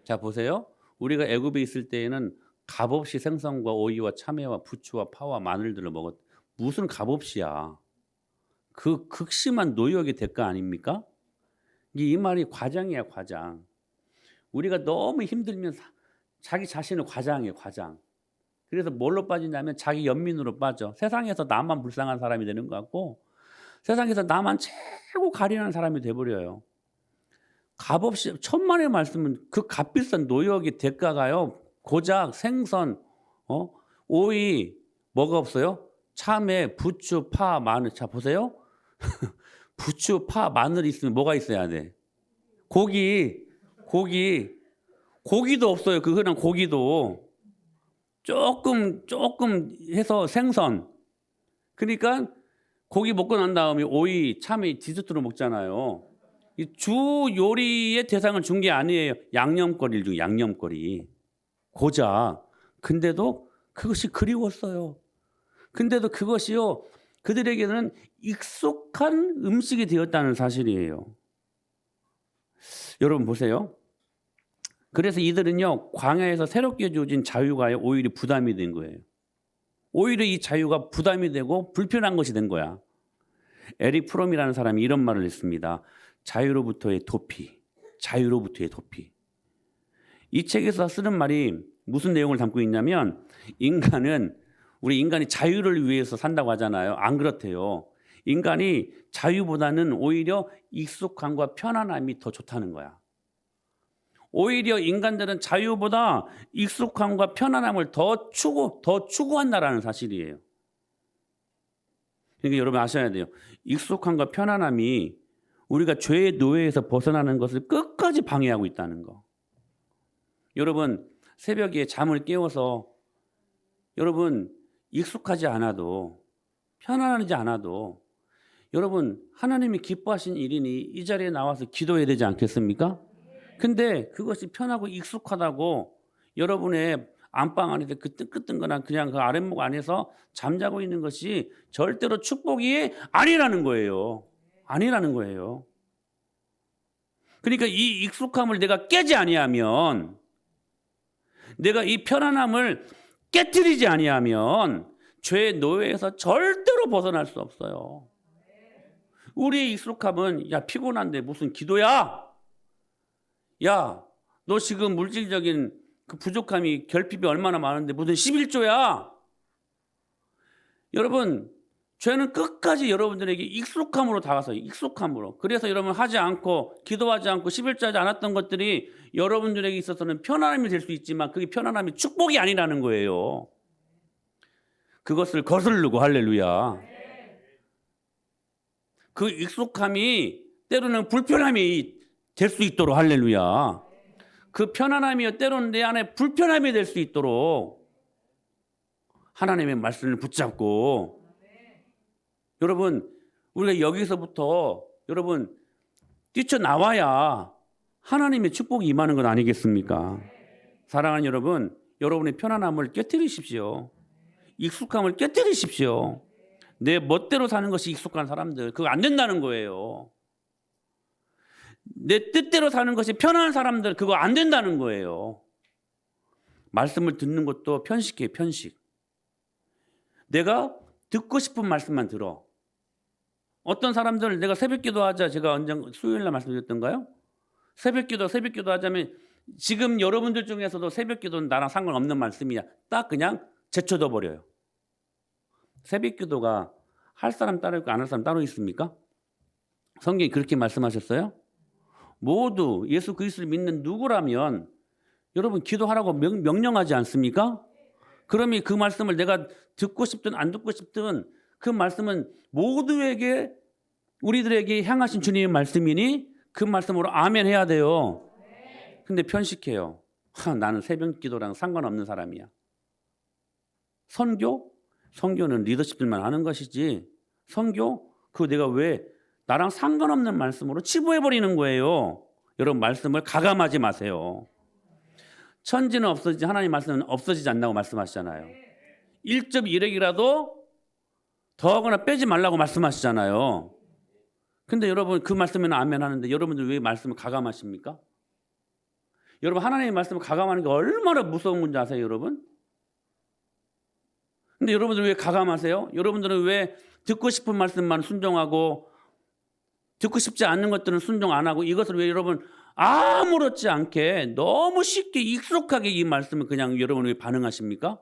자, 보세요. 우리가 애굽에 있을 때에는 값없이 생선과 오이와 참외와 부추와 파와 마늘들을 먹었. 무슨 값없이야. 그 극심한 노역의 대가 아닙니까? 이 말이 과장이야, 과장. 우리가 너무 힘들면 자기 자신을 과장해, 과장. 그래서 뭘로 빠지냐면 자기 연민으로 빠져. 세상에서 나만 불쌍한 사람이 되는 것 같고 세상에서 나만 최고 가련한 사람이 돼버려요. 값없이 천만의 말씀은 그 값비싼 노역의 대가가요. 고작 생선, 오이, 뭐가 없어요? 참외, 부추, 파, 마늘. 자 보세요. 부추, 파, 마늘 있으면 뭐가 있어야 돼? 고기도 없어요. 그 흔한 고기도 조금 해서 생선. 그러니까 고기 먹고 난 다음에 오이, 참외 디저트로 먹잖아요. 이 주 요리의 대상을 준 게 아니에요. 양념거리를 준 양념거리. 고작. 근데도 그것이 그리웠어요. 근데도 그것이요. 그들에게는 익숙한 음식이 되었다는 사실이에요. 여러분 보세요. 그래서 이들은요. 광야에서 새롭게 주어진 자유가 오히려 부담이 된 거예요. 오히려 이 자유가 부담이 되고 불편한 것이 된 거야. 에릭 프롬이라는 사람이 이런 말을 했습니다. 자유로부터의 도피. 자유로부터의 도피. 이 책에서 쓰는 말이 무슨 내용을 담고 있냐면 인간은 우리 인간이 자유를 위해서 산다고 하잖아요. 안 그렇대요. 인간이 자유보다는 오히려 익숙함과 편안함이 더 좋다는 거야. 오히려 인간들은 자유보다 익숙함과 편안함을 더 추구한다라는 사실이에요. 그러니까 여러분 아셔야 돼요. 익숙함과 편안함이 우리가 죄의 노예에서 벗어나는 것을 끝까지 방해하고 있다는 거. 여러분 새벽에 잠을 깨워서 여러분 익숙하지 않아도 편안하지 않아도 여러분 하나님이 기뻐하신 일이니 이 자리에 나와서 기도해야 되지 않겠습니까? 근데 그것이 편하고 익숙하다고 여러분의 안방 안에서 그 뜨끈뜨끈한 그냥 그 아랫목 안에서 잠자고 있는 것이 절대로 축복이 아니라는 거예요. 아니라는 거예요. 그러니까 이 익숙함을 내가 깨지 아니하면, 내가 이 편안함을 깨뜨리지 아니하면 죄의 노예에서 절대로 벗어날 수 없어요. 우리의 익숙함은 야 피곤한데 무슨 기도야? 야 너 지금 물질적인 그 부족함이 결핍이 얼마나 많은데 무슨 11조야? 여러분 죄는 끝까지 여러분들에게 익숙함으로 다가서요. 익숙함으로. 그래서 여러분 하지 않고 기도하지 않고 11조 하지 않았던 것들이 여러분들에게 있어서는 편안함이 될 수 있지만 그게 편안함이 축복이 아니라는 거예요. 그것을 거스르고 할렐루야. 그 익숙함이 때로는 불편함이 될 수 있도록 할렐루야. 그 편안함이 때로는 내 안에 불편함이 될 수 있도록 하나님의 말씀을 붙잡고, 여러분 우리가 여기서부터 여러분 뛰쳐나와야 하나님의 축복이 임하는 건 아니겠습니까? 사랑하는 여러분, 여러분의 편안함을 깨뜨리십시오. 익숙함을 깨뜨리십시오. 내 멋대로 사는 것이 익숙한 사람들, 그거 안 된다는 거예요. 내 뜻대로 사는 것이 편한 사람들, 그거 안 된다는 거예요. 말씀을 듣는 것도 편식이에요. 편식. 내가 듣고 싶은 말씀만 들어. 어떤 사람들 내가 새벽기도 하자, 제가 언제 수요일날 말씀드렸던가요? 새벽기도 하자면 지금 여러분들 중에서도 새벽기도는 나랑 상관없는 말씀이야. 딱 그냥 제쳐둬 버려요. 새벽기도가 할 사람 따로 있고 안 할 사람 따로 있습니까? 성경이 그렇게 말씀하셨어요? 모두 예수 그리스도를 믿는 누구라면 여러분 기도하라고 명령하지 않습니까? 그러면 그 말씀을 내가 듣고 싶든 안 듣고 싶든 그 말씀은 모두에게, 우리들에게 향하신 주님의 말씀이니 그 말씀으로 아멘 해야 돼요. 근데 편식해요. 나는 새벽 기도랑 상관없는 사람이야. 선교는 리더십들만 하는 것이지, 선교 그거 내가 왜 나랑 상관없는 말씀으로 치부해버리는 거예요. 여러분 말씀을 가감하지 마세요. 천지는 없어지지 하나님 말씀은 없어지지 않는다고 말씀하시잖아요. 1.1핵이라도 더하거나 빼지 말라고 말씀하시잖아요. 근데 여러분 그 말씀에는 아멘 하는데 여러분들 왜 말씀을 가감하십니까? 여러분 하나님의 말씀을 가감하는 게 얼마나 무서운 건지 아세요, 여러분? 근데 여러분들 왜 가감하세요? 여러분들은 왜 듣고 싶은 말씀만 순종하고 듣고 싶지 않는 것들은 순종 안 하고, 이것을 왜 여러분 아무렇지 않게 너무 쉽게 익숙하게 이 말씀을 그냥 여러분 왜 반응하십니까?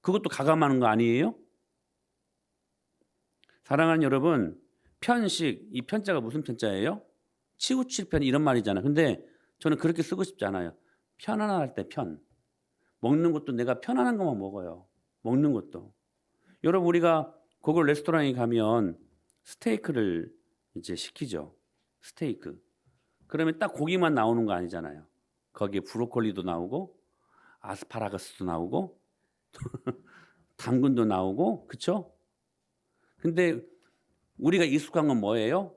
그것도 가감하는 거 아니에요? 사랑하는 여러분, 편식, 이 편자가 무슨 편자예요? 치우칠 편 이런 말이잖아요. 근데 저는 그렇게 쓰고 싶지 않아요. 편안할 때 편. 먹는 것도 내가 편안한 것만 먹어요. 먹는 것도. 여러분 우리가 고급 레스토랑에 가면 스테이크를 이제 시키죠. 스테이크. 그러면 딱 고기만 나오는 거 아니잖아요. 거기에 브로콜리도 나오고 아스파라거스도 나오고 당근도 나오고, 그렇죠? 근데 우리가 익숙한 건 뭐예요?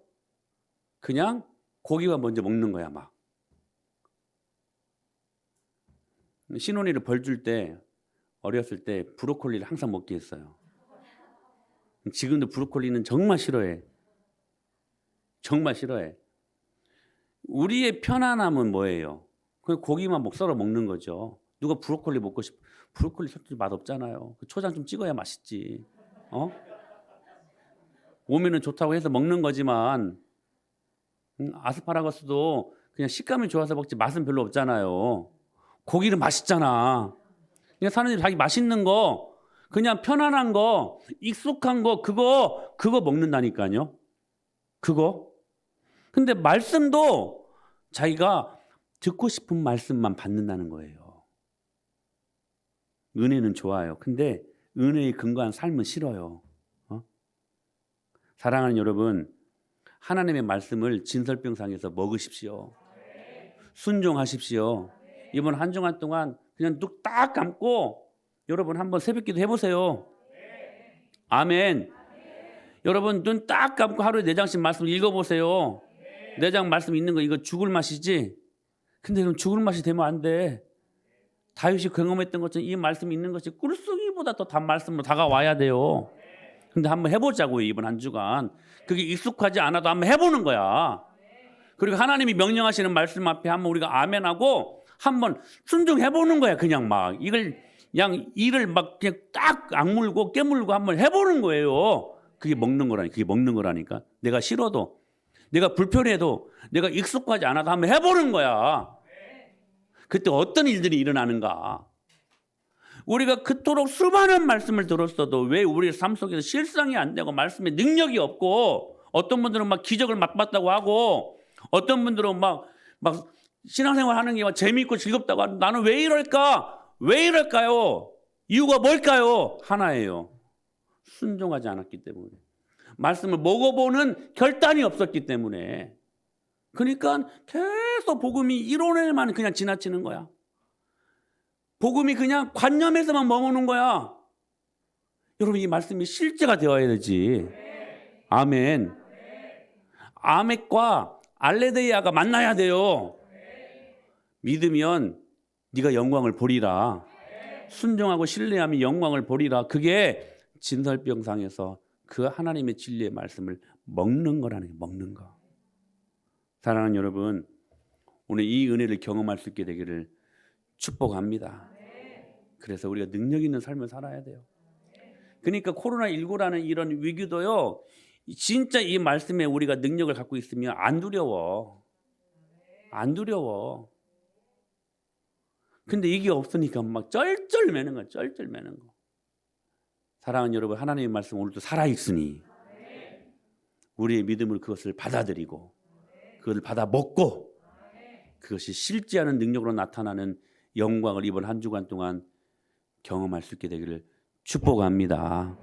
그냥 고기만 먼저 먹는 거야, 막. 신혼이를 벌 줄 때 어렸을 때 브로콜리를 항상 먹게 했어요. 지금도 브로콜리는 정말 싫어해. 정말 싫어해. 우리의 편안함은 뭐예요? 그냥 고기만 썰어 먹는 거죠. 누가 브로콜리 먹고 싶어? 브로콜리 솔직히 맛없잖아요. 초장 좀 찍어야 맛있지. 몸에는 좋다고 해서 먹는 거지만 아스파라거스도 그냥 식감이 좋아서 먹지 맛은 별로 없잖아요. 고기는 맛있잖아. 그냥 사람들이 자기 맛있는 거 그냥 편안한 거, 익숙한 거, 그거 먹는다니까요. 그거. 근데 말씀도 자기가 듣고 싶은 말씀만 받는다는 거예요. 은혜는 좋아요. 근데 은혜에 근거한 삶은 싫어요. 사랑하는 여러분, 하나님의 말씀을 진설병상에서 먹으십시오. 순종하십시오. 이번 한 주간 동안 그냥 눈 딱 감고 여러분 한번 새벽기도 해보세요. 아멘. 여러분 눈 딱 감고 하루에 4장씩 말씀 읽어보세요. 4장 말씀 있는 거 이거 죽을 맛이지. 근데 그럼 죽을 맛이 되면 안 돼. 다윗이 경험했던 것처럼 이 말씀이 있는 것이 꿀송이보다 더 단 말씀으로 다가와야 돼요. 근데 한번 해보자고요. 이번 한 주간. 그게 익숙하지 않아도 한번 해보는 거야. 그리고 하나님이 명령하시는 말씀 앞에 한번 우리가 아멘하고 한번 순종해보는 거야. 그냥 막 이걸 그냥 이를 막 그냥 딱 악물고 깨물고 한번 해보는 거예요. 그게 먹는 거라니까. 그게 먹는 거라니까. 내가 싫어도, 내가 불편해도, 내가 익숙하지 않아도 한번 해보는 거야. 그때 어떤 일들이 일어나는가. 우리가 그토록 수많은 말씀을 들었어도 왜 우리 삶 속에서 실상이 안 되고 말씀에 능력이 없고, 어떤 분들은 막 기적을 막 봤다고 하고, 어떤 분들은 막 신앙생활 하는 게 막 재미있고 즐겁다고 하고, 나는 왜 이럴까? 왜 이럴까요? 이유가 뭘까요? 하나예요. 순종하지 않았기 때문에. 말씀을 먹어보는 결단이 없었기 때문에. 그러니까 계속 복음이 이론에만 그냥 지나치는 거야. 복음이 그냥 관념에서만 머무는 거야. 여러분 이 말씀이 실제가 되어야 되지. 아멘. 아멕과 알레데이아가 만나야 돼요. 믿으면 네가 영광을 보리라. 순종하고 신뢰하면 영광을 보리라. 그게 진설병상에서 그 하나님의 진리의 말씀을 먹는 거라는 게 먹는 거. 사랑하는 여러분, 오늘 이 은혜를 경험할 수 있게 되기를 축복합니다. 그래서 우리가 능력 있는 삶을 살아야 돼요. 그러니까 코로나19라는 이런 위기도요, 진짜 이 말씀에 우리가 능력을 갖고 있으면 안 두려워. 안 두려워. 근데 이게 없으니까 막 쩔쩔매는 거야. 쩔쩔매는 거. 사랑하는 여러분, 하나님의 말씀 오늘도 살아있으니 우리의 믿음을 그것을 받아들이고 그것을 받아 먹고 그것이 실제하는 능력으로 나타나는 영광을 이번 한 주간 동안 경험할 수 있게 되기를 축복합니다.